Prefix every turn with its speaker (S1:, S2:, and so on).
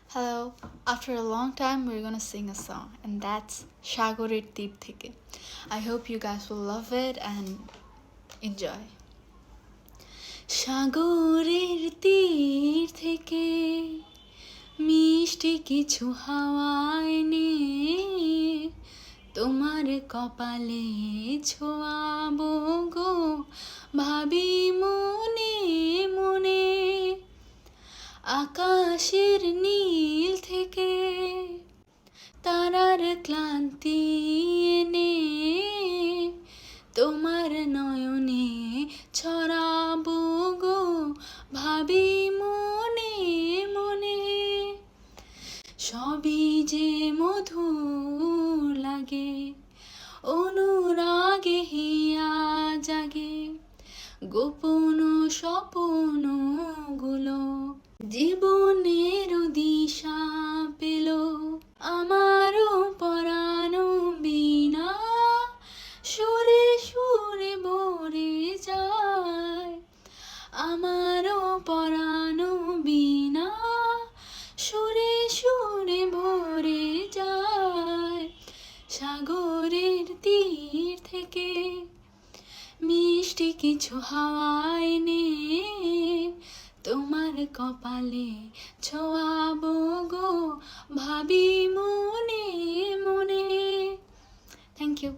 S1: Hello. After a long time, we're gonna sing a song, and that's Shagorer Deep Theke. I hope you guys will love it and enjoy. সাগরের তীর থেকে মিষ্টি কিছু হাওয়ায় নে তোমার কপালে ছোঁয়াবো গো ভাবি মনে মনে আকাশের নীল থেকে তারার ক্লান্তি এনে তোমার নয়নে ছড়াবো গো ভাবি মনে মনে সবই যে মধুর লাগে অনুরাগে হিয়া জাগে গোপন স্বপ্ন গুলো জীবনের দিশা পেল আমারও পরানো বিনা সুরে সুরে ভরে যায় আমারও পরানো বিনা সুরে সুরে ভরে যায় সাগরের তীর থেকে মিষ্টি কিছু হাওয়ায় নে তোমার কপালে ছোঁয়াবো গো ভাবি মনে মনে। Thank you.